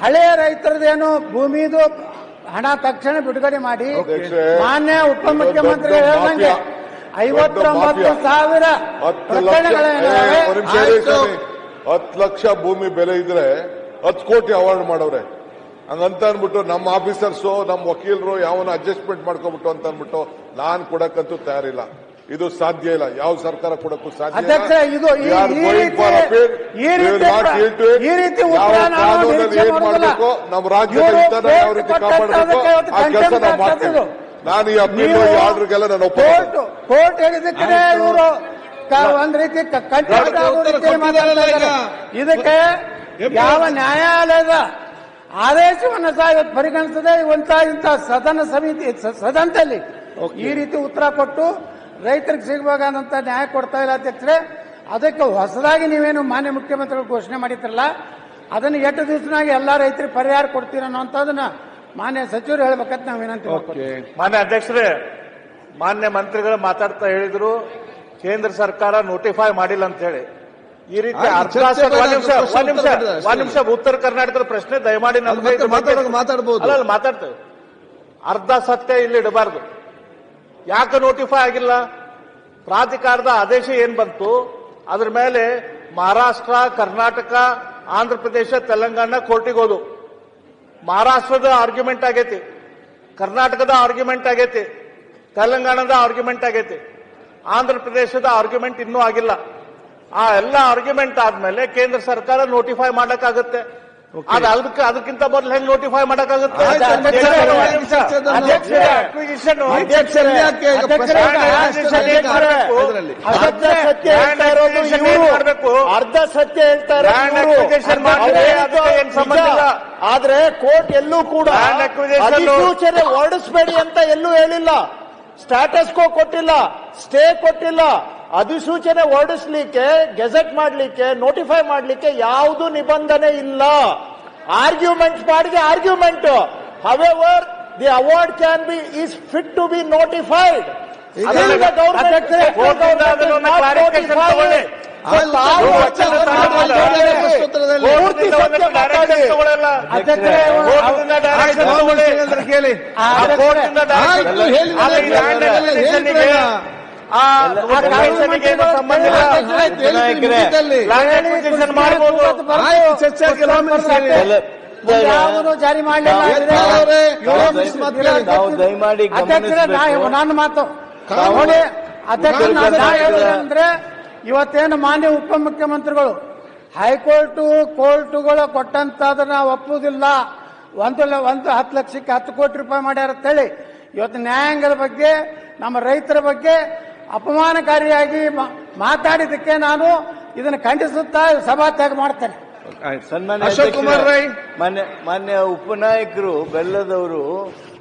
ಹಳೆಯ ರೈತರದೇನು ಭೂಮಿದು ಹಣ ತಕ್ಷಣ ಬಿಡುಗಡೆ ಮಾಡಿ ಮಾನ್ಯ ಉಪಮುಖ್ಯಮಂತ್ರಿ ಹೇಳಿದಂಗೆ 59,000 ಪ್ರಕರಣಗಳೇನಿವೆ 10 ಲಕ್ಷ ಭೂಮಿ ಬೆಲೆ ಇದ್ರೆ 10 ಕೋಟಿ ಅವಾರ್ಡ್ ಮಾಡವ್ರೆ. ಹಂಗಂತ ಅನ್ಬಿಟ್ಟು ನಮ್ಮ ಆಫೀಸರ್ಸು ನಮ್ಮ ವಕೀಲರು ಯಾವನ ಅಡ್ಜಸ್ಟ್ಮೆಂಟ್ ಮಾಡ್ಕೊಬಿಟ್ಟು ಅಂತ ಅನ್ಬಿಟ್ಟು ನಾನ್ ಕೊಡಕ್ಕಂತೂ ತಯಾರಿಲ್ಲ. ಇದು ಸಾಧ್ಯ ಇಲ್ಲ, ಯಾವ ಸರ್ಕಾರ ಕೊಡಕ್ಕೂ ಸಾಧ್ಯ ಇಲ್ಲ. ಮಾಡಬೇಕು ನಮ್ಮ ರಾಜ್ಯದ ಹಿತನ ಯಾವ ರೀತಿ ಕಾಪಾಡಬೇಕು ಆ ಕೆಲಸ ನಾವು ಮಾಡ್ತೀವಿ. ನಾನು ಈ ಅಪೀಲ್ ಆರ್ಡರ್ಗೆಲ್ಲ ನಾನು ಕೋರ್ಟ್ ಹೇಳಿದಕ್ಕೆ ಇವರು ಒಂದ್ ರೀತಿ ಇದಕ್ಕೆ ಯಾವ ನ್ಯಾಯಾಲಯದ ಆದೇಶವನ್ನು ಸಹ ಇವತ್ತು ಪರಿಗಣಿಸದೆ ಇಂಥ ಸದನ ಸಮಿತಿ ಸದನದಲ್ಲಿ ಈ ರೀತಿ ಉತ್ತರ ಕೊಟ್ಟು ರೈತರಿಗೆ ಸಿಗಬೇಕಾದಂತ ನ್ಯಾಯ ಕೊಡ್ತಾ ಇಲ್ಲ ಅಧ್ಯಕ್ಷರೇ. ಅದಕ್ಕೆ ಹೊಸದಾಗಿ ನೀವೇನು ಮಾನ್ಯ ಮುಖ್ಯಮಂತ್ರಿಗಳು ಘೋಷಣೆ ಮಾಡಿದ್ರಲ್ಲ, ಅದನ್ನು 8 ದಿವಸನಾಗಿ ಎಲ್ಲಾ ರೈತರಿಗೆ ಪರಿಹಾರ ಕೊಡ್ತೀರ ಅನ್ನೋಂಥದನ್ನ ಮಾನ್ಯ ಸಚಿವರು ಹೇಳ್ಬೇಕಂತ ನಾವು ವಿನಂತಿ ಮಾಡ್ತೀವಿ. ಮಾನ್ಯ ಅಧ್ಯಕ್ಷರೇ, ಮಾನ್ಯ ಮಂತ್ರಿಗಳು ಮಾತಾಡ್ತಾ ಹೇಳಿದ್ರು ಕೇಂದ್ರ ಸರ್ಕಾರ ನೋಟಿಫೈ ಮಾಡಿಲ್ಲ ಅಂತ ಹೇಳಿ. ಈ ರೀತಿ ಒಂದ್ ನಿಮಿಷ ಉತ್ತರ ಕರ್ನಾಟಕದ ಪ್ರಶ್ನೆ ದಯಮಾಡಿ ಮಾತಾಡ್ತೇವೆ. ಅರ್ಧ ಸತ್ಯ ಇಲ್ಲಿ ಇಡಬಾರ್ದು. ಯಾಕೆ ನೋಟಿಫೈ ಆಗಿಲ್ಲ? ಪ್ರಾಧಿಕಾರದ ಆದೇಶ ಏನ್ ಬಂತು ಅದ್ರ ಮೇಲೆ ಮಹಾರಾಷ್ಟ್ರ, ಕರ್ನಾಟಕ, ಆಂಧ್ರ ಪ್ರದೇಶ, ತೆಲಂಗಾಣ ಕೋರ್ಟಿಗೆ ಹೋದು. ಮಹಾರಾಷ್ಟ್ರದ ಆರ್ಗ್ಯುಮೆಂಟ್ ಆಗೈತಿ, ಕರ್ನಾಟಕದ ಆರ್ಗ್ಯುಮೆಂಟ್ ಆಗೈತಿ, ತೆಲಂಗಾಣದ ಆರ್ಗ್ಯುಮೆಂಟ್ ಆಗೈತಿ, ಆಂಧ್ರ ಪ್ರದೇಶದ ಆರ್ಗ್ಯುಮೆಂಟ್ ಇನ್ನೂ ಆಗಿಲ್ಲ. ಆ ಎಲ್ಲ ಆರ್ಗ್ಯುಮೆಂಟ್ ಆದ್ಮೇಲೆ ಕೇಂದ್ರ ಸರ್ಕಾರ ನೋಟಿಫೈ ಮಾಡಕ್ಕಾಗುತ್ತೆ. ಅದಕ್ಕಿಂತ ಮೊದಲು ಹೆಂಗ್ ನೋಟಿಫೈ ಮಾಡಕ್ಕಾಗುತ್ತೆ? ಅರ್ಧ ಸತ್ಯ ಹೇಳ್ತಾರೆ. ಆದ್ರೆ ಕೋರ್ಟ್ ಎಲ್ಲೂ ಕೂಡ ಅಧಿಸೂಚನೆ ಹೊರಡಿಸಬೇಡಿ ಅಂತ ಎಲ್ಲೂ ಹೇಳಿಲ್ಲ, ಸ್ಟಾಟಸ್ ಕೋ ಕೊಟ್ಟಿಲ್ಲ, ಸ್ಟೇ ಕೊಟ್ಟಿಲ್ಲ. ಅಧಿಸೂಚನೆ ಹೊರಡಿಸ್ಲಿಕ್ಕೆ, ಗೆಜೆಟ್ ಮಾಡ್ಲಿಕ್ಕೆ, ನೋಟಿಫೈ ಮಾಡ್ಲಿಕ್ಕೆ ಯಾವುದು ನಿಬಂಧನೆ ಇಲ್ಲ. ಆರ್ಗ್ಯುಮೆಂಟ್ ಮಾಡಿದೆ argument. However the award can be is fit to be notified. ಜಾರಿ ಮಾಡಲಿಲ್ಲ. ನನ್ನ ಮಾತು ನೋಡಿ ಅಂದ್ರೆ ಇವತ್ತೇನು ಮಾನ್ಯ ಉಪಮುಖ್ಯಮಂತ್ರಿಗಳು ಹೈಕೋರ್ಟ್ ಕೋರ್ಟುಗಳು ಕೊಟ್ಟಂತದನ್ನ ಒಪ್ಪುವುದಿಲ್ಲ, 10 ಲಕ್ಷಕ್ಕೆ 10 ಕೋಟಿ ರೂಪಾಯಿ ಮಾಡ್ಯಾರ ಅಂತೇಳಿ ಇವತ್ತು ನ್ಯಾಯಾಂಗದ ಬಗ್ಗೆ, ನಮ್ಮ ರೈತರ ಬಗ್ಗೆ ಅಪಮಾನಕಾರಿಯಾಗಿ ಮಾತಾಡಿದ್ದಕ್ಕೆ ನಾನು ಇದನ್ನು ಖಂಡಿಸುತ್ತಾ ಸಭಾತ್ಯಾಗ ಮಾಡ್ತೇನೆ. ಅಶೋಕ್ ಕುಮಾರ್ ರೈ ಮಾನ್ಯ ಉಪನಾಯಕರು ಬೆಲ್ಲದವರು